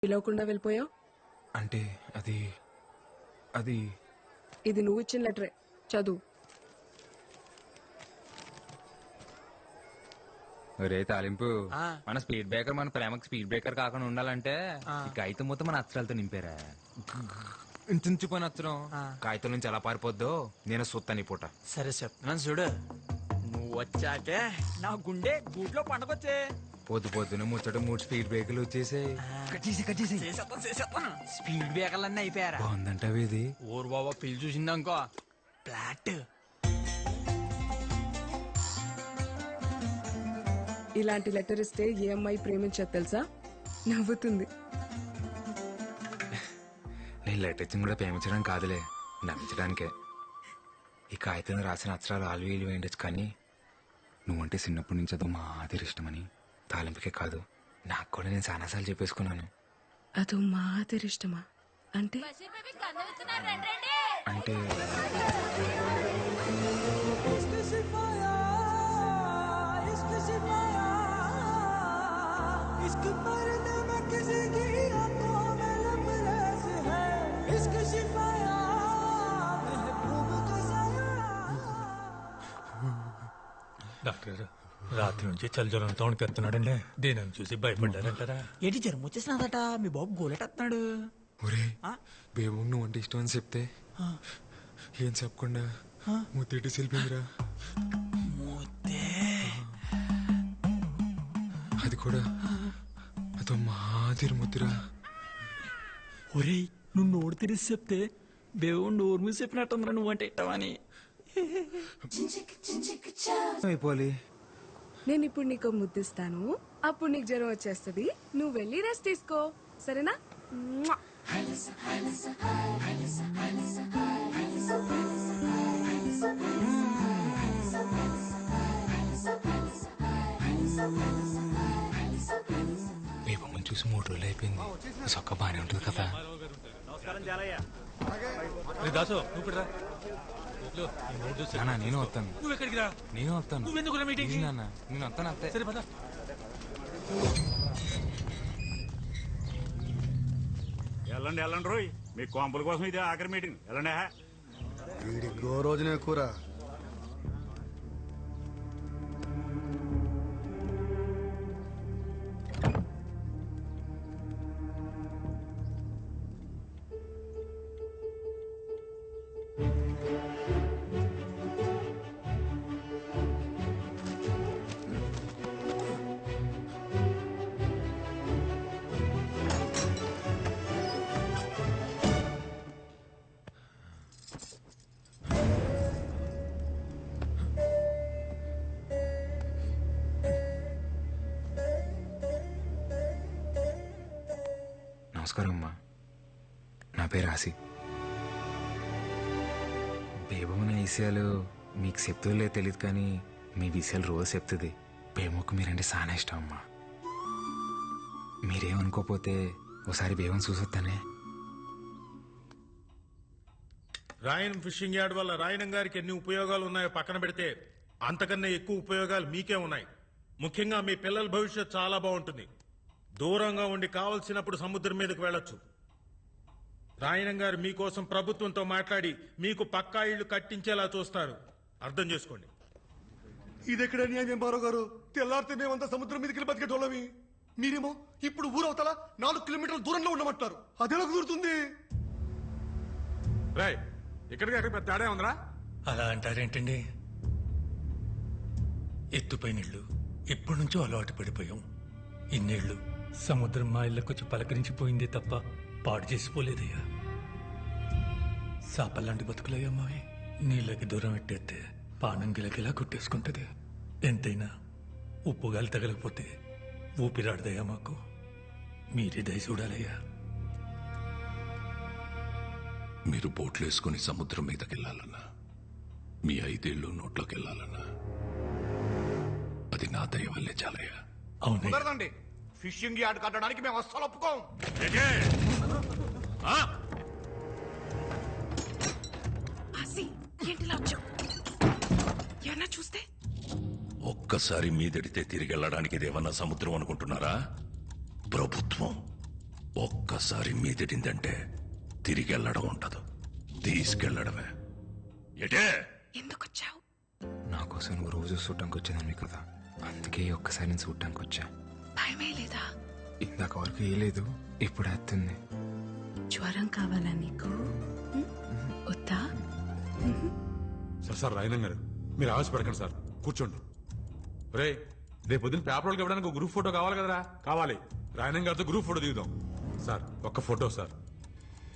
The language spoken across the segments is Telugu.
పిలవకుండా వెళ్ళిపోయావు. అంటే అది అది ఇది నువ్వు ఇచ్చిన లెటరే, చదువు. ఒరే తాలింపు, మన స్పీడ్ బ్రేకర్ మన ప్రేమకు స్పీడ్ బ్రేకర్ కాకుండా ఉండాలంటే ఈ కాగితం మొత్తం మన అక్షరాలతో నింపారా. ఇంచుపోయిన అక్షరం కాగితం నుంచి ఎలా పారిపోద్దో నేను సొత్తని పూట. సరే చెప్తున్నాను చూడు, నువ్వు వచ్చాకే నా గుండె గూట్లో పండగొచ్చే. పొద్దు పొద్దున ముచ్చట 3 స్పీడ్ బ్రేకర్లు వచ్చేసాయి. స్పీడ్ బ్రేకర్లన్నీ అయిపోయారా? బాగుందంటావు ఇది. ఊరు బాబా పిల్లి చూసిందనుకో ఫ్లాట్. ఇలాంటి లెటర్ ఇస్తే ఏ అమ్మాయి ప్రేమించదు తెలుసా? నవ్వుతుంది. నేను లెటర్ ఇచ్చింది కూడా ప్రేమించడానికి కాదులే, నవ్వించడానికే. ఈ కాగితం రాసిన అక్షరాలు ఆల్వీలు వేయండొచ్చు, కానీ నువ్వంటే చిన్నప్పటి నుంచి అదో మాదిరి ఇష్టమని తాలింపుకే కాదు నాకు కూడా నేను చాలాసార్లు చెప్పేసుకున్నాను. అదో మాదిరి ఇష్టమా అంటే? అంటే డాక్టర్ రాత్రి నుంచి చలిజ్వరంతో వణికెత్తున్నాడండి. దీనిని చూసి భయపడ్డారంటారా? ఏంటి జ్వరం వచ్చేసినదట, మీ బాబు గోలెట్టేస్తున్నాడు. ఒరే బేబు నువ్వు అంటే ఇష్టం అని చెప్తే ఏం చెప్పకుండా ముద్దెట్టి సెల్పిందిరా. అది కూడా అదో మాదిరి ముద్దురా. ఒరేయ్ నువ్వు నోరు తెరిసి చెప్తే దేవుడు నోరు మూసి చెప్పినట్టుందిరా నువ్వంటే ఇట్టమని. అయిపోవాలి. నేను ఇప్పుడు నీకు ముద్దిస్తాను, అప్పుడు నీకు జ్వరం వచ్చేస్తుంది. నువ్వు వెళ్ళి రెస్ట్ తీసుకో, సరేనా? బేబమ్మని చూసి 3 రోజులు అయిపోయింది. సొక్క బానే ఉంటుంది కదా. దాసు నువ్వు నాన్న నేను వస్తాను. నువ్వు ఎక్కడికి రా? నేను వస్తాను. నువ్వెందుకు మీటింగ్? నాన్న నేను వస్తాను అంతే. సరే పద. వెళ్ళండి వెళ్ళండి రోయ్, మీ కాంపుల కోసం ఇది ఆఖరి మీటింగ్. వెళ్ళండి. వీడికి రోజునే కూర. నమస్కారం అమ్మా, నా పేరు ఆసి. బేబమ్మ విషయాలు మీకు చెప్తుందో తెలియదు, కానీ మీ విషయాలు రోజు చెప్తుంది. బేబమ్మకు మీరంటే చాలా ఇష్టం అమ్మా. మీరేమనుకోపోతే ఒకసారి బేబం చూసొస్తానే. రాయన్ ఫిషింగ్ యార్డ్ వల్ల రాయనం గారికి ఎన్ని ఉపయోగాలు ఉన్నాయో పక్కన పెడితే అంతకన్నా ఎక్కువ ఉపయోగాలు మీకే ఉన్నాయి. ముఖ్యంగా మీ పిల్లల భవిష్యత్ చాలా బాగుంటుంది. దూరంగా ఉండి కావలసినప్పుడు సముద్రం మీదకు వెళ్ళొచ్చు. రాయనం గారు మీకోసం ప్రభుత్వంతో మాట్లాడి మీకు పక్కా ఇళ్లు కట్టించేలా చూస్తారు. అర్థం చేసుకోండి. ఇదెక్కడ న్యాయం బారో గారు? తెల్లారితే మేమంతా సముద్రం మీదకి బతికేటోళ్ళమి. మీరేమో ఇప్పుడు ఊరవతల 4 కిలోమీటర్ల దూరంలో ఉండమంటారు. అదెలా కుదురుతుంది? రాయ్ ఇక్కడికి అక్కడ పెద్ద తేడా ఉందిరా. అలా అంటారేంటండి? ఎత్తుపై నీళ్లు ఎప్పటి నుంచో అలవాటు పడిపోయాం. ఇన్నేళ్లు సముద్రం మా ఇళ్ళకొచ్చి పలకరించిపోయిందే తప్ప పాడు చేసిపోలేదయ్యా. సాపల్లాంటి బతుకులయ్యా మావి. నీళ్ళకి దూరం పెట్టేస్తే పానం గిలకిలా కొట్టేసుకుంటది. ఎంతైనా ఉప్పుగాలి తగలకపోతే ఊపిరాడదయ్యా మాకు. మీరే దయ చూడాలయ్యా. మీరు బోట్లేసుకుని సముద్రం మీదకెళ్లాలన్నా, మీ 5 ఏళ్ళు నోట్లోకి వెళ్ళాలన్నా అది నా దయ వల్లే చాలయ్యా. అవునండి. ఫిషింగ్ యార్డ్ కట్టడానికి మేము అస్సలు ఒప్పుకోం. చూస్తే ఒక్కసారి మీదడితే తిరిగి వెళ్ళడానికి ఇదేమన్నా సముద్రం అనుకుంటున్నారా? ప్రభుత్వం. ఒక్కసారి మీదిడిందంటే తిరిగి వెళ్ళడం ఉండదు, తీసుకెళ్లడమే. ఎటే ఎందుకు వచ్చావు? నా కోసం నువ్వు రోజు చూడటానికి వచ్చేదాన్ని కదా, అందుకే ఒక్కసారి నేను చూడటానికి వచ్చా. భయమే లేదా? ఇందాక వరకు ఏ లేదు, ఇప్పుడు వస్తుంది. జ్వరం కావాలా నీకు? వద్దా? సార్ రాయనం గారు, మీరు ఆవేశపడకండి సార్, కూర్చోండి. రే, రేపు పొద్దున్న పేపర్ వాళ్ళకి ఇవ్వడానికి ఒక గ్రూప్ ఫోటో కావాలి కదరా? కావాలి. రాయనం గారితో గ్రూప్ ఫోటో దిగుదాం. సార్ ఒక్క ఫోటో సార్.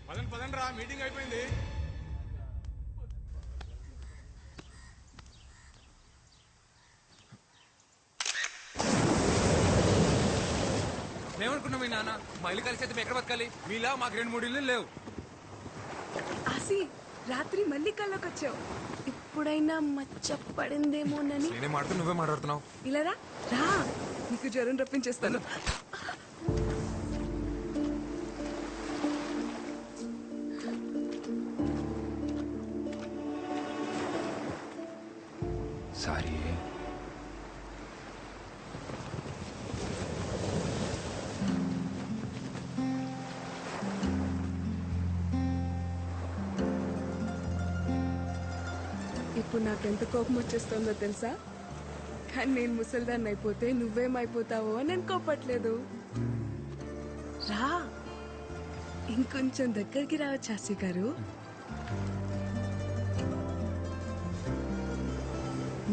పదండి పదండి రా, మీటింగ్ అయిపోయింది. మేమనుకున్నాం మీ నాన్న మా ఇల్లు కలిసి అయితే మేము ఎక్కడ బతకాలి? మీలా మాకు 2-3 ఇల్లు లేవు. ఆసి, రాత్రి మళ్ళీ కళ్ళకి వచ్చావు. ఇప్పుడైనా మచ్చ పడిందేమోనని. నేనే మాట్లాడుతూ నువ్వే మాట్లాడుతున్నావు. ఇలా రా, రా, నీకు జ్వరం రప్పించేస్తాను. సారీ. ఇప్పుడు నాకెంత కోపం వచ్చేస్తుందో తెలుసా? కానీ నేను ముసల్దాన్ని అయిపోతే నువ్వేమైపోతావో అని నేను కోపట్లేదు. రా, ఇంకొంచెం దగ్గరికి రావచ్చు ఆసి గారు.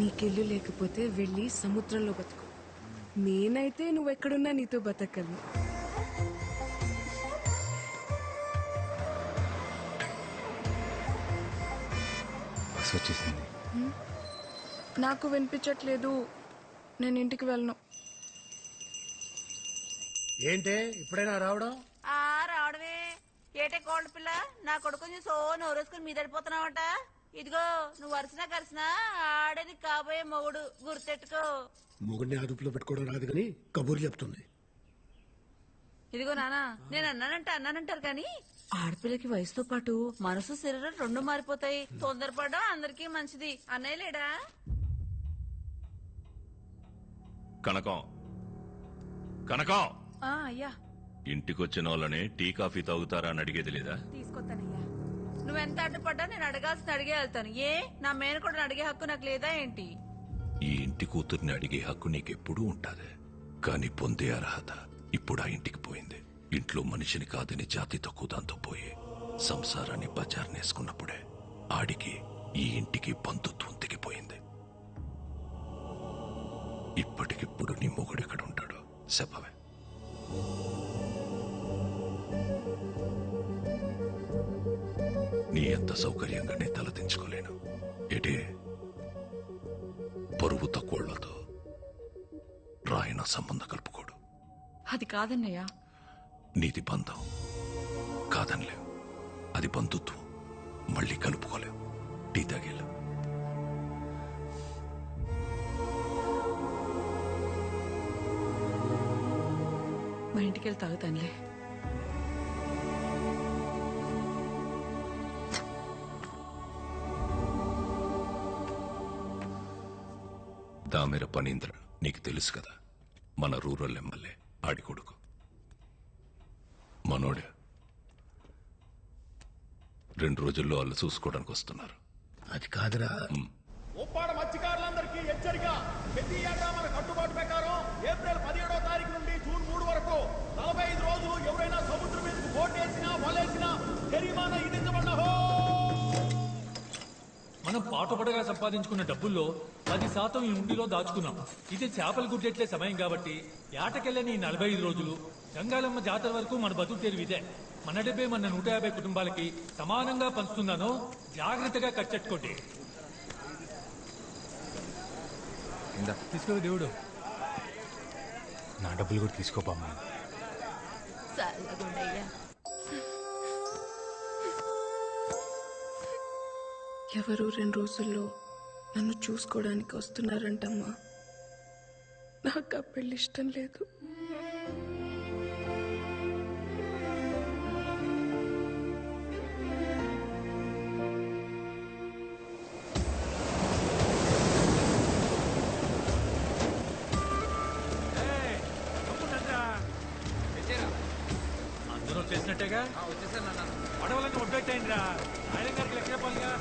నీకెళ్ళు లేకపోతే వెళ్ళి సముద్రంలో బతుకు. నేనైతే నువ్వెక్కడున్నా నీతో బతకను. బస్ వచ్చేసింది. నాకు వినిపించట్లేదు, నేను ఇంటికి వెళ్ళను. ఏంటే ఇప్పుడైనా రావడం? రావడమే ఏటే కోళ్ళ పిల్ల, నా కొడుకుని సో నోరేసుకుని మీదడిపోతున్నావట. ఇదిగో నువ్వు వరుసనా కరిసినా ఆడేది కాబోయే మొగుడు, గుర్తెట్టుకో. మొగుడిని అదుపులో పెట్టుకోవడం రాదు కానీ కబూర్లు చెప్తుంది. ఇదిగో నానా, నేను అన్నానంటారు కానీ ఆడపిల్లకి వయసుతో పాటు మనసు శరీరం రెండు మారిపోతాయి. తొందరపడడం అందరికీ మంచిది. అన్నయ్య లేడా? కనకం, కనకం, అయ్యా ఇంటికొచ్చిన వాళ్ళని టీ కాఫీ తాగుతారా అని అడిగేది లేదా? తీసుకొస్తానయ్యా. నువ్వెంత అడ్డుపడ్డా నేను అడగాల్సిన అడిగే వెళ్తాను. ఏ నా మేనకోడని అడిగే హక్కు నాకు లేదా ఏంటి? ఈ ఇంటి కూతుర్ని అడిగే హక్కు నీకెప్పుడూ ఉంటాది, కానీ పొందే అర్హత ఇప్పుడు ఆ ఇంటికి పోయింది. ఇంట్లో మనిషిని కాదని జాతి తక్కువ దాంతో పోయి సంసారాన్ని బజార్నేసుకున్నప్పుడే ఆడికి ఈ ఇంటికి బంధుత్వం తెగిపోయింది. ఇప్పటికిప్పుడు నీ మొగుడు ఎక్కడ ఉంటాడు చెప్పవే? నీ ఎంత సౌకర్యంగా నీ తలదించుకోలేను. ఎటే పరువు తక్కువళ్లతో రాయన సంబంధం కలుపుకోడు. అది కాదన్నయ్యా. నీది బంధం కాదనిలేవు, అది బంధుత్వం. మళ్ళీ కలుపుకోలేవు. టీ తాగేలా. మా ఇంటికి వెళ్ళి తాగుతానులే. దామెర పనీంద్ర నీకు తెలుసు కదా, మన రూరల్ ఎమ్మెల్యే ఆడి కొడుకు. మనోడే 2 రోజుల్లో వాళ్ళు చూసుకోవడానికి వస్తున్నారు. అది కాదురా. ఉప్పాడ మత్స్యకారులందరికీ హెచ్చరిక. ప్రతి ఏటా మన కట్టుబాటు ప్రకారం ఏప్రిల్ 17వ తారీఖు నుండి జూన్ 3 వరకు 45 రోజులు ఎవరైనా సముద్రం మీదకు బోటేసినా వలేసినా జరిమానా విధించబడ్డహో. మనం పాటుపడగా సంపాదించుకున్న డబ్బుల్లో 10% ఈ ఉండిలో దాచుకున్నాం. ఇది చేపలు గుడ్డెట్లే సమయం కాబట్టి ఏటకెళ్ళని 45 రోజులు గంగాలమ్మ జాతర వరకు మన బతుకు తెరువు ఇదే. మన డబ్బే మన 150 కుటుంబాలకి సమానంగా పంచుతున్నానో జాగ్రత్తగా కట్టెట్టుకోండి. తీసుకో దేవుడు. నా డబ్బులు కూడా తీసుకోపమ్మా. చల్లగుండయ్యా. ఎవరు 2 రోజుల్లో నన్ను చూసుకోవడానికి వస్తున్నారంటమ్మా. నాకు ఆ పెళ్లి ఇష్టం లేదు. వచ్చేసినట్టేగా అడవులన్నీ ఒడ్డెట్టయిందిరా ఆయన గారికి లెక్క చెప్పాలిగా.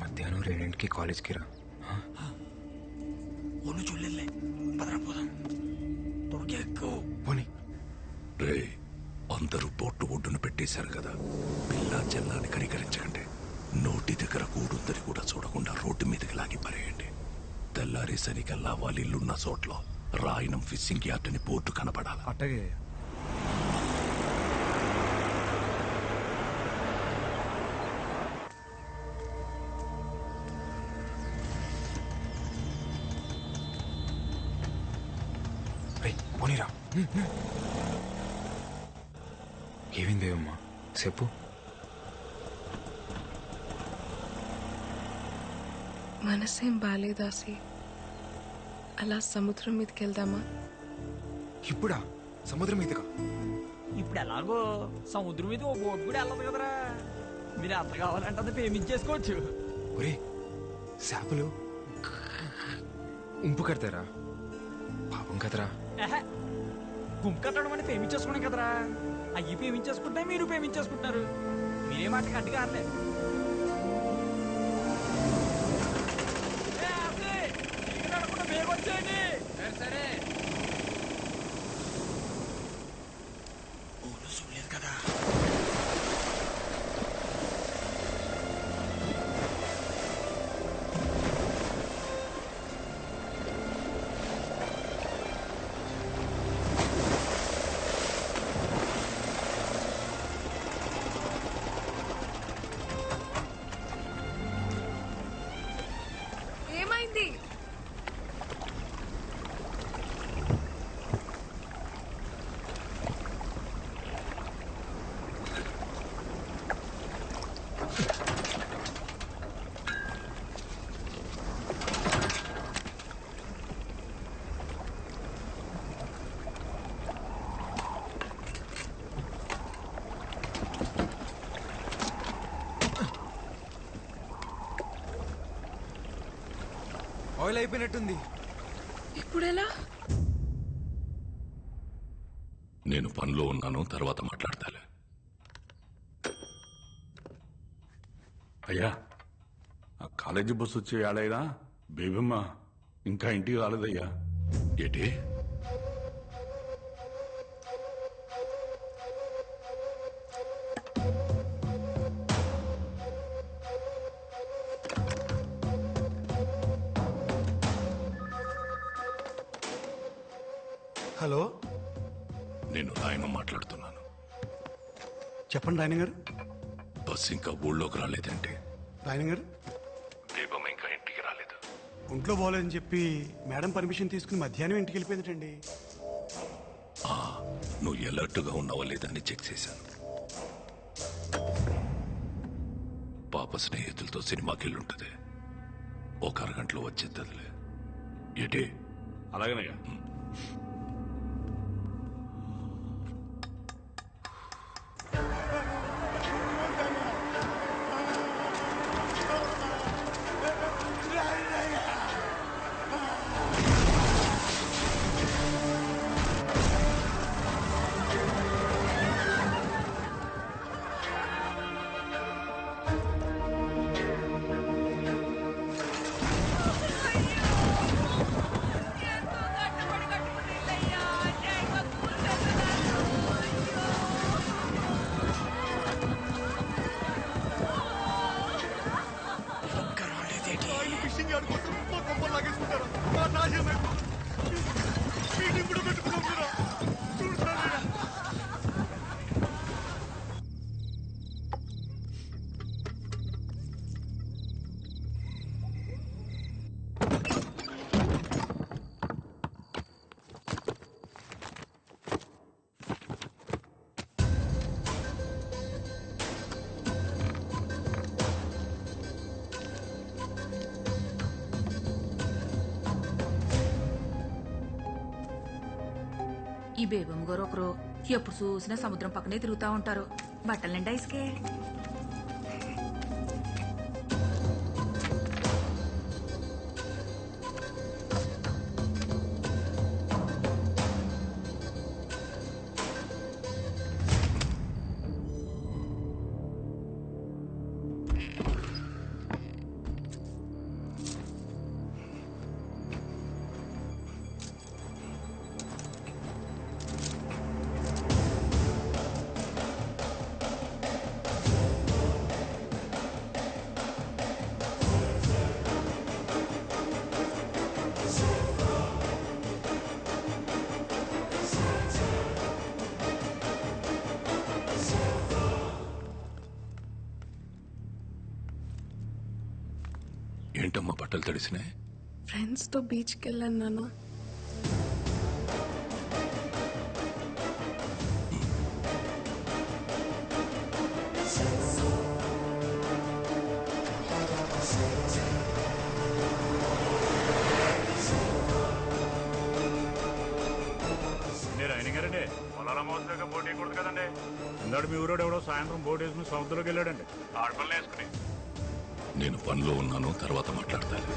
మధ్యాహ్నం 2కి కాలేజ్కి రా. చూడలే పదరా పోదాం త్వరగా ఎక్కువ పోనీ. రే అందరూ బొట్టు ఒడ్డున పెట్టేశారు కదా, పిల్ల చెల్లాని కనికరించకండి. నోటి దగ్గర కూడుందని కూడా చూడకుండా రోడ్డు మీదకి లాగి పరేయండి. తెల్లారేసరికల్లా వాళ్ళ ఇల్లున్న చోట్ల రాయనం ఫిషింగ్ యార్డ్ అని బోర్డు కనపడాలి. అట్టగే పోనీరా. ఏమైందేమమ్మా చెప్పు. మనసేం బాలేదాసి, అలా సముద్రం మీదకి వెళ్దామా? ఇప్పుడా? సముద్రం మీదగా? ఇప్పుడు ఎలాగో సముద్రం మీద ఓ బోట్ కూడా వెళ్ళదు కదరా. మీరు ఎంత కావాలంటే అది పేమెంట్ చేసుకోవచ్చు. ఒరే చేపలు ఉంపు కడతారా? పాపం కదరా. గుంపు కట్టడం అని పేమెంట్ చేసుకున్నాం కదరా. అయ్యి పేమెంట్ చేసుకుంటే మీరు పేమెంట్ చేసుకుంటున్నారు. మీరే మాటకి అడ్డుగా అనలే. వచ్చేయండి. సరే చూడలేదు కదా. ఏమైంది? ఆయిల్ అయిపోయినట్టుంది. ఇప్పుడెలా? నేను పనిలో ఉన్నాను, తర్వాత మాట్లాడతాలే. అయ్యా ఆ కాలేజీ బస్సు వచ్చే ఏడైనా బేబమ్మ ఇంకా ఇంటికి రాలేదయ్యా. ఏంటి? హలో, నేను రాయన మాట్లాడుతున్నాను. చెప్పండి రాయన గారు. బస్ ఇంకా ఊళ్ళోకి రాలేదంటే? రాయన గారు, దీపం ఇంకా ఇంటికి రాలేదు. ఒంట్లో బాగోలేదని చెప్పి మేడం పర్మిషన్ తీసుకుని మధ్యాహ్నం ఇంటికి వెళ్ళిపోయిందండి. నువ్వు ఎలర్ట్గా ఉన్నావా లేదని చెక్ చేశాను. పాప స్నేహితులతో సినిమాకి వెళ్ళుంటది. ఒక అరగంటలో వచ్చేద్దదిలే. ఏంటి? అలాగేనయ్యా. ఈ బేబమ్మ గారు ఒకరు ఎప్పుడు చూసినా సముద్రం పక్కనే తిరుగుతా ఉంటారు. బట్టలు నిండా ఇసుకే. ఏంటమ్మా బట్టలు తడిసినాయి? ఫ్రెండ్స్ తో బీచ్ కి వెళ్ళాను నాన్న. మీరు ఆయన గారండి పొలాల మోసగా బోట్ వేయకూడదు కదండి. ఇందాడు మీ ఊరోడు ఎవడో సాయంత్రం బోట్ వేసుకుని సముద్రంలోకి వెళ్ళాడండి. ఆడపల్లి వేసుకుని. నేను పనిలో ఉన్నాను, తర్వాత మాట్లాడతాను.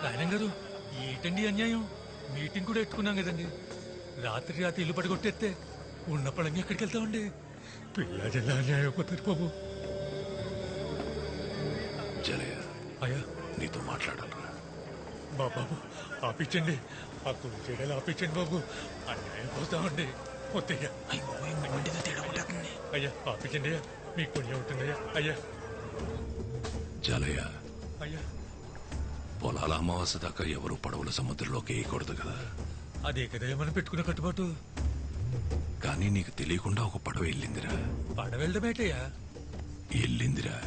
రాయనం గారు ఏంటండి అన్యాయం? మీటింగ్ కూడా ఎట్టుకున్నాం కదండి. రాత్రి ఇల్లు పడగొట్టేస్తే ఉన్న పడంగా ఎక్కడికి వెళ్తామండి? పిల్లజల్లా అన్యాయం అయిపోతారు బాబు. జలయ, అయ్యా నీతో మాట్లాడాలరా. బాబు ఆపించండి, ఆ కుడి చేయడాలు ఆపించండి బాబు. అన్యాయం పోతామండి. వద్దయ్యా, అయ్యా ఆపించండి అయ్యా, మీకు పుణ్యం ఉంటుందయ్యా. అయ్యా జలయ, అయ్యా పొలాల అమావాస్య దాకా ఎవరు పడవల సముద్రంలోకి వేయకూడదు కదా. అదే కదా మనం పెట్టుకున్న కట్టుబాటు. కానీ నీకు తెలియకుండా ఒక పడవ వెళ్ళిందిరా. పడవ వెళ్ళడమేటయ్యా? వెళ్ళిందిరా.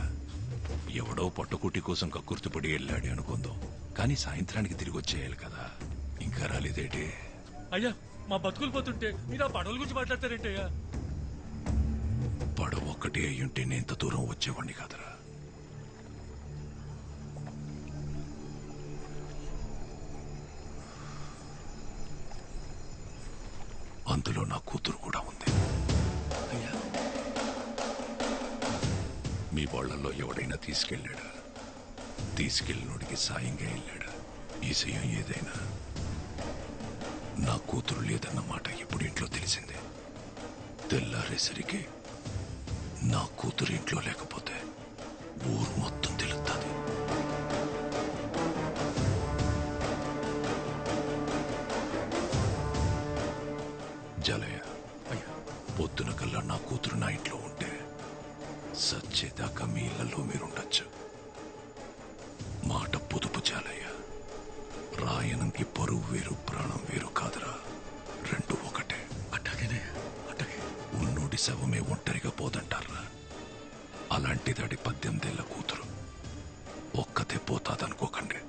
ఎవడో పట్టుకుట్టి కోసం కక్కుర్తిపడి వెళ్ళాడు అనుకుందాం, కానీ సాయంత్రానికి తిరిగి వచ్చేయాలి కదా. ఇంకా రాలేదేటి? అయ్యా మా బతుకులు పోతుంటే మీరు ఆ పడవల గురించి మాట్లాడతారేంటయ్యా? పడవ ఒక్కటే అయ్యుంటే నేను ఇంత దూరం వచ్చేవాడిని కాదురా. అందులో నా కూతురు కూడా ఉంది. మీ వాళ్ళల్లో ఎవడైనా తీసుకెళ్ళాడా? తీసుకెళ్ళినోడికి సాయంగా వెళ్ళాడా? ఈ సయం ఏదైనా నా కూతురు లేదన్న మాట ఇప్పుడు ఇంట్లో తెలిసిందే. తెల్లారేసరికి నా కూతురు ఇంట్లో లేకపోతే ఊరు మొత్తం తెలుస్తుంది. జలయ, పొద్దున కల్లా నా కూతురు నా ఇంట్లో ఉంటే సచ్చేదాకా మీ ఇళ్లలో మీరుండొచ్చు. మాట పొదుపు జాలయ్య. రాయనంకి పరువు వేరు, ప్రాణం వేరు కాదురా. రెండు ఒకటే. అట్టగనే అట్టగే. ఉన్నోడి శవమే ఒంటరిగా పోదంటారా. అలాంటిదాడి 18 ఏళ్ల కూతురు ఒక్కతే పోతాదనుకోకండి.